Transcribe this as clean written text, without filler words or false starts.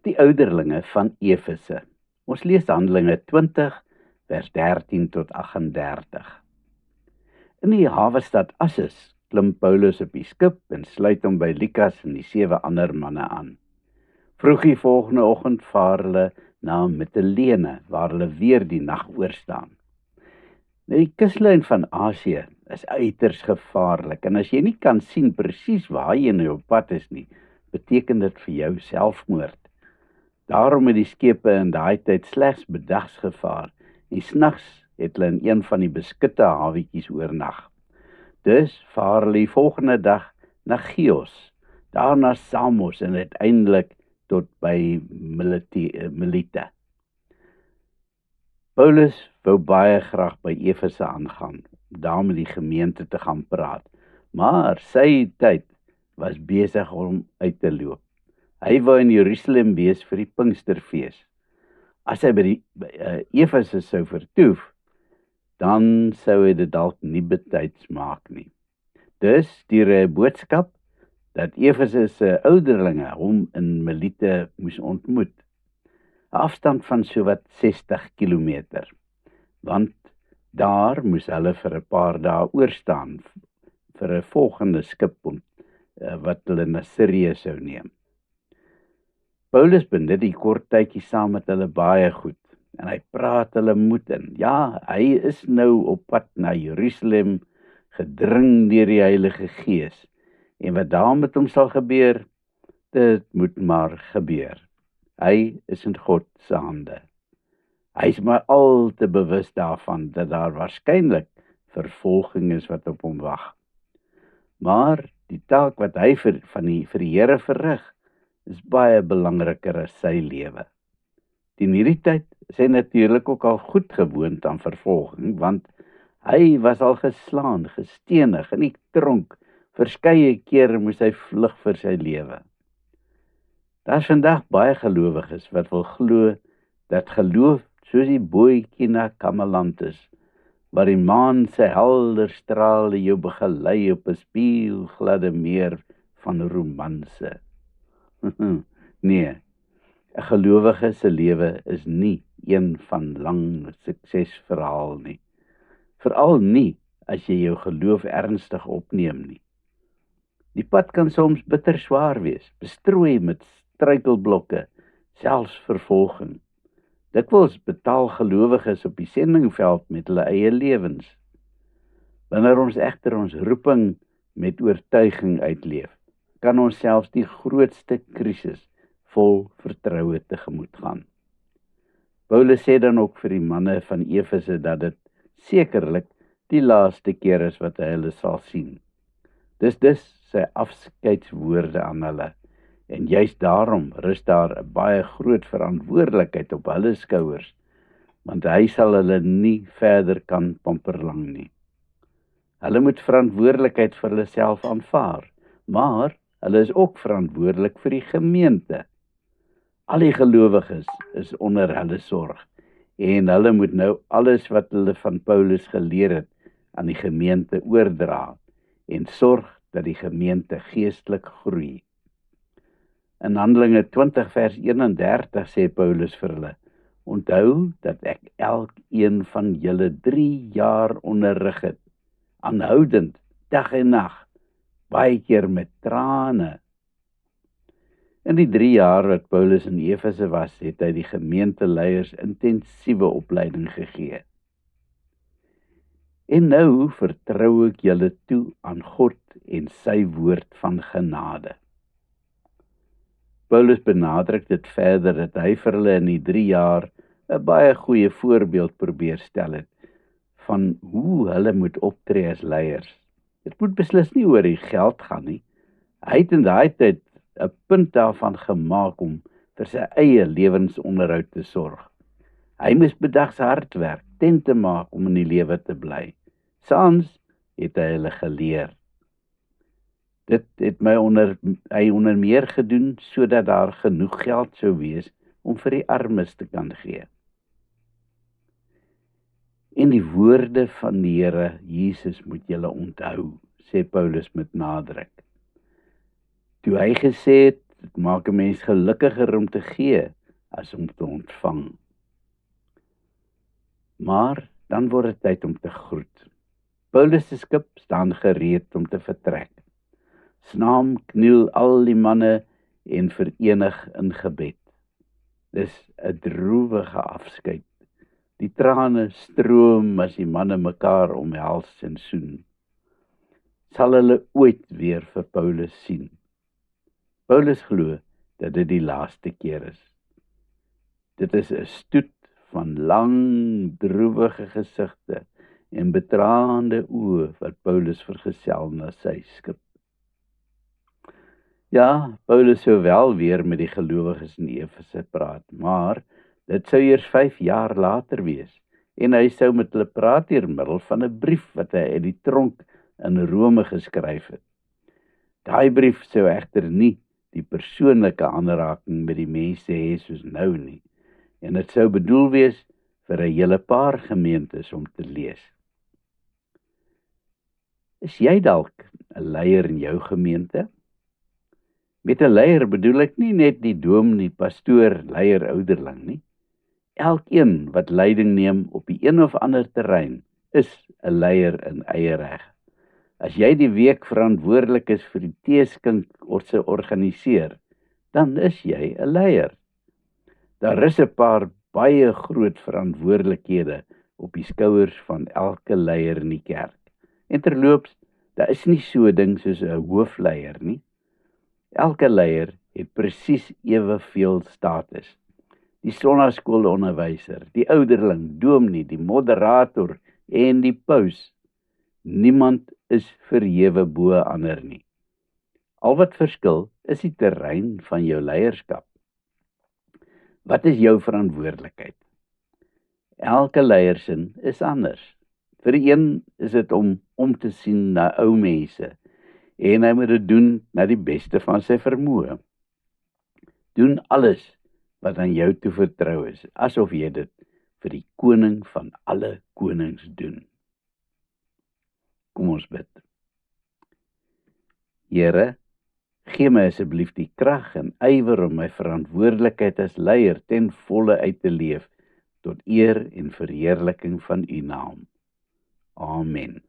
Die ouderlinge van Efese. Ons lees Handelinge 20, vers 13 tot 38. In die hawestad Assus klim Paulus op die skip en sluit hom by Lukas en die 7 ander manne aan. Vroeg die volgende oggend vaar hulle na Mitilene, waar hulle weer die nag oorstaan. Nou, die kuslyn van Asië is uiters gevaarlik, en as jy nie kan sien presies waar jy nou op pad is nie, beteken dit vir jou selfmoord. Daarom het die skepe in daai tyd slegs bedags gevaar, en snags het hulle in een van die beskutte hawetjies oornag. Dus vaar hulle die volgende dag na Chios, daarna Samos en uiteindelik tot by Melite. Paulus wou baie graag by Efese aangaan, om daar met die gemeente te gaan praat, maar sy tyd was besig om uit te loop. Hy wou in Jerusalem wees vir die Pinksterfees. As hy by Efese sou vertoef, dan sou hy dit dalk nie betyds maak nie. Dus stuur hy 'n boodskap dat Efese se ouderlinge hom in Melite moes ontmoet. 'n Afstand van sowat 60 kilometer, want daar moes hulle vir 'n paar dae oorstaan vir 'n volgende skip wat hulle na Sirië sou neem. Paulus benut die kort tydjie saam met hulle baie goed, en hy praat hulle moed in. Ja, hy is nou op pad na Jerusalem, gedring deur die Heilige Gees, en wat daar met hom sal gebeur, dit moet maar gebeur. Hy is in God se hande. Hy is maar al te bewus daarvan dat daar waarskynlik vervolging is wat op hom wag. Maar die taak wat hy vir die Here verrig, is baie belangriker as sy lewe. In hierdie tyd is hy natuurlik ook al goed gewoond aan vervolging, want hy was al geslaan, gestenig, in die tronk. Verskeie kere moes hy vlug vir sy lewe. Daar is vandag baie gelowiges wat wil glo dat geloof soos die bootjie na Kameland is, waar die maan sy helder strale jou begelei op 'n spieelgladde meer van romanse. Nee, 'n gelowige se lewe is nie een van lang suksesverhaal nie. Veral nie as jy jou geloof ernstig opneem nie. Die pad kan soms bitter swaar wees, bestrooi met struikelblokke, selfs vervolging. Dikwels betaal gelowiges op die sendingveld met hulle eie lewens. Wanneer ons egter ons roeping met oortuiging uitleef, kan ons selfs die grootste krisis vol vertroue tegemoet gaan. Paulus sê dan ook vir die manne van Efese dat dit sekerlik die laaste keer is wat hy hulle sal sien. Dis sy afskeidswoorde aan hulle, en juist daarom rus daar 'n baie groot verantwoordelikheid op hulle skouers, want hy sal hulle nie verder kan pamperlang nie. Hulle moet verantwoordelikheid vir hulle self aanvaar, maar hulle is ook verantwoordelik vir die gemeente. Al die gelowiges is onder hulle sorg, en hulle moet nou alles wat hulle van Paulus geleer het aan die gemeente oordra, en sorg dat die gemeente geestelik groei. In Handelinge 20 vers 31 sê Paulus vir hulle: onthou dat ek elkeen van julle 3 jaar onderrig het, aanhoudend, dag en nag, baie keer met trane. In die 3 jaar wat Paulus in Efese was, het hy die gemeenteleiers intensiewe opleiding gegee. En nou vertrou ek julle toe aan God en sy woord van genade. Paulus benadruk dit verder dat hy vir hulle in die 3 jaar 'n baie goeie voorbeeld probeer stel het van hoe hulle moet optree as leiers. Dit moet beslis nie oor die geld gaan nie. Hy het in daai tyd 'n punt daarvan gemaak om vir sy eie lewensonderhoud te sorg. Hy moes bedags hard werk, tente maak om in die lewe te bly. Saans het hy hulle geleer. Dit het hy onder meer gedoen, sodat daar genoeg geld sou wees om vir die armes te kan gee. En die woorde van die Here Jesus moet julle onthou, sê Paulus met nadruk. Toe hy gesê het, Dit maak 'n mens gelukkiger om te gee as om te ontvang. Maar dan word dit tyd om te groet. Paulus se skip staan gereed om te vertrek. Saam kniel al die manne en verenig in gebed. Dis 'n droewige afskeid. Die trane stroom as die manne mekaar omhels en soen. Sal hulle ooit weer vir Paulus sien? Paulus glo dat dit die laaste keer is. Dit is 'n stoet van lang, droewige gesigte en betraande oë wat Paulus vergesel na sy skip. Ja, Paulus sou wel weer met die gelowiges in Efese praat, maar dit sou eers 5 jaar later wees en hy sou met hulle praat deur middel van 'n brief wat hy uit die tronk in Rome geskryf het. Daai brief sou egter nie die persoonlike aanraking met die mense hê soos nou nie, en dit sou bedoel wees vir 'n hele paar gemeentes om te lees. Is jy dalk 'n leier in jou gemeente? Met 'n leier bedoel ek nie net die dominee, pastoor, leier, ouderling nie. Elkeen wat leiding neem op die een of ander terrein is 'n leier in eie reg. As jy die week verantwoordelik is vir die teeskink se organiseer, dan is jy 'n leier. Daar is 'n paar baie groot verantwoordelikhede op die skouers van elke leier in die kerk. En terloops, daar is nie so 'n ding soos 'n hoofleier nie. Elke leier het presies eweveel status. Die sonnaskoolonderwyser, die ouderling, dominee, die moderator en die paus. Niemand is verhewe bo ander nie. Al wat verskil is die terrein van jou leierskap. Wat is jou verantwoordelikheid? Elke leiersin is anders. Vir die een is dit om te sien na ou mense en hy moet dit doen na die beste van sy vermoë. Doen alles wat aan jou toe vertrou is, asof jy dit vir die koning van alle konings doen. Kom ons bid. Here, gee my asseblief die krag en ywer om my verantwoordelikheid as leier ten volle uit te leef, tot eer en verheerliking van U naam. Amen.